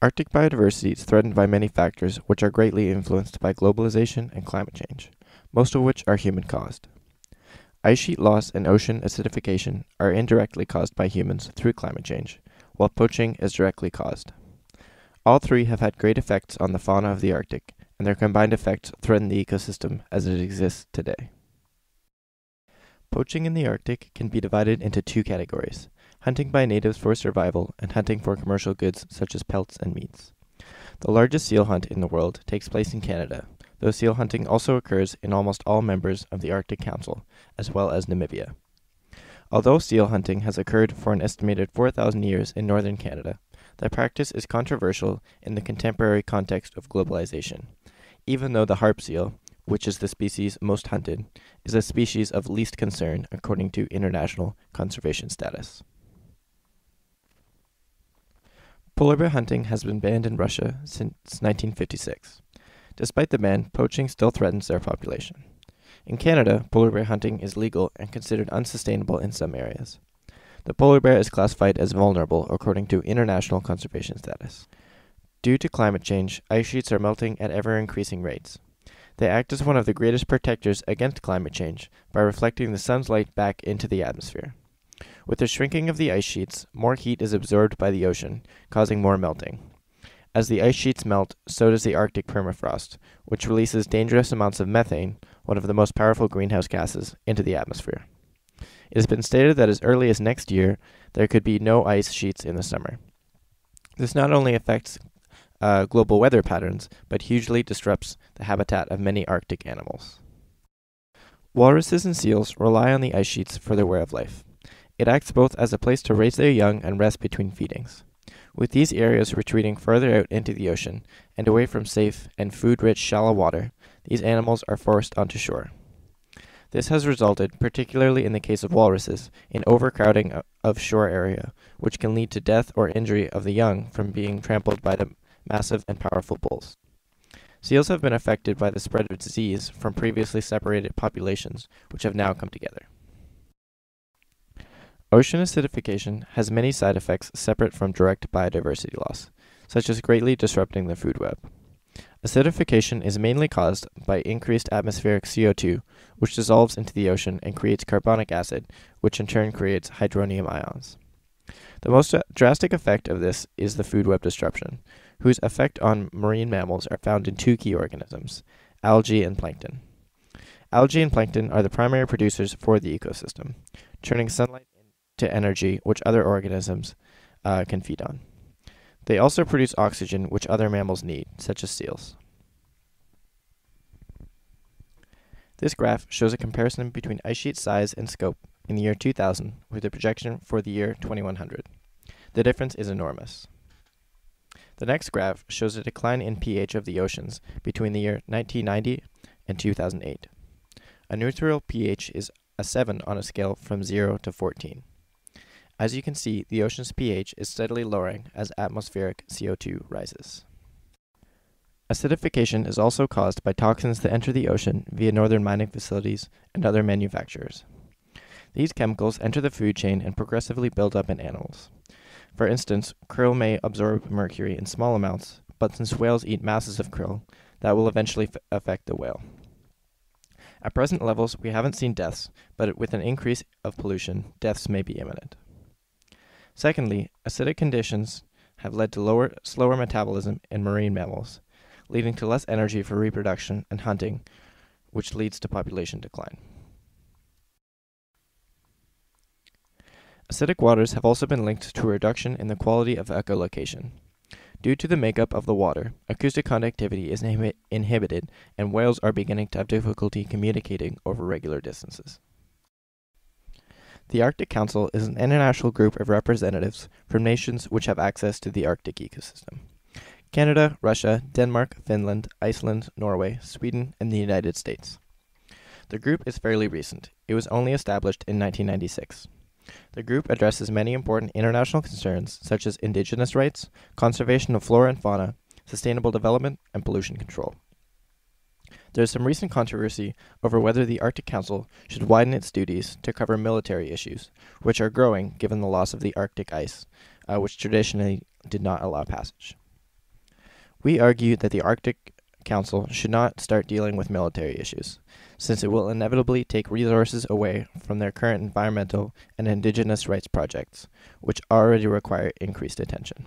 Arctic biodiversity is threatened by many factors which are greatly influenced by globalization and climate change, most of which are human-caused. Ice sheet loss and ocean acidification are indirectly caused by humans through climate change, while poaching is directly caused. All three have had great effects on the fauna of the Arctic, and their combined effects threaten the ecosystem as it exists today. Poaching in the Arctic can be divided into two categories: hunting by natives for survival and hunting for commercial goods such as pelts and meats. The largest seal hunt in the world takes place in Canada, though seal hunting also occurs in almost all members of the Arctic Council, as well as Namibia. Although seal hunting has occurred for an estimated 4,000 years in northern Canada, the practice is controversial in the contemporary context of globalization, even though the harp seal, which is the species most hunted, is a species of least concern according to international conservation status. Polar bear hunting has been banned in Russia since 1956. Despite the ban, poaching still threatens their population. In Canada, polar bear hunting is legal and considered unsustainable in some areas. The polar bear is classified as vulnerable according to international conservation status. Due to climate change, ice sheets are melting at ever-increasing rates. They act as one of the greatest protectors against climate change by reflecting the sun's light back into the atmosphere. With the shrinking of the ice sheets, more heat is absorbed by the ocean, causing more melting. As the ice sheets melt, so does the Arctic permafrost, which releases dangerous amounts of methane, one of the most powerful greenhouse gases, into the atmosphere. It has been stated that as early as next year, there could be no ice sheets in the summer. This not only affects global weather patterns, but hugely disrupts the habitat of many Arctic animals. Walruses and seals rely on the ice sheets for their way of life. It acts both as a place to raise their young and rest between feedings. With these areas retreating further out into the ocean and away from safe and food-rich shallow water, these animals are forced onto shore. This has resulted, particularly in the case of walruses, in overcrowding of shore area, which can lead to death or injury of the young from being trampled by the massive and powerful bulls. Seals have been affected by the spread of disease from previously separated populations, which have now come together. Ocean acidification has many side effects separate from direct biodiversity loss, such as greatly disrupting the food web. Acidification is mainly caused by increased atmospheric CO2, which dissolves into the ocean and creates carbonic acid, which in turn creates hydronium ions. The most drastic effect of this is the food web disruption, whose effect on marine mammals are found in two key organisms, algae and plankton. Algae and plankton are the primary producers for the ecosystem, turning sunlight into energy which other organisms can feed on. They also produce oxygen which other mammals need, such as seals. This graph shows a comparison between ice sheet size and scope in the year 2000 with a projection for the year 2100. The difference is enormous. The next graph shows a decline in pH of the oceans between the year 1990 and 2008. A neutral pH is a 7 on a scale from 0 to 14. As you can see, the ocean's pH is steadily lowering as atmospheric CO2 rises. Acidification is also caused by toxins that enter the ocean via northern mining facilities and other manufacturers. These chemicals enter the food chain and progressively build up in animals. For instance, krill may absorb mercury in small amounts, but since whales eat masses of krill, that will eventually affect the whale. At present levels, we haven't seen deaths, but with an increase of pollution, deaths may be imminent. Secondly, acidic conditions have led to slower metabolism in marine mammals, leading to less energy for reproduction and hunting, which leads to population decline. Acidic waters have also been linked to a reduction in the quality of echolocation. Due to the makeup of the water, acoustic conductivity is inhibited, and whales are beginning to have difficulty communicating over regular distances. The Arctic Council is an international group of representatives from nations which have access to the Arctic ecosystem: Canada, Russia, Denmark, Finland, Iceland, Norway, Sweden, and the United States. The group is fairly recent. It was only established in 1996. The group addresses many important international concerns such as indigenous rights, conservation of flora and fauna, sustainable development, and pollution control. There is some recent controversy over whether the Arctic Council should widen its duties to cover military issues, which are growing given the loss of the Arctic ice, which traditionally did not allow passage. We argue that the Arctic Council should not start dealing with military issues, since it will inevitably take resources away from their current environmental and indigenous rights projects, which already require increased attention.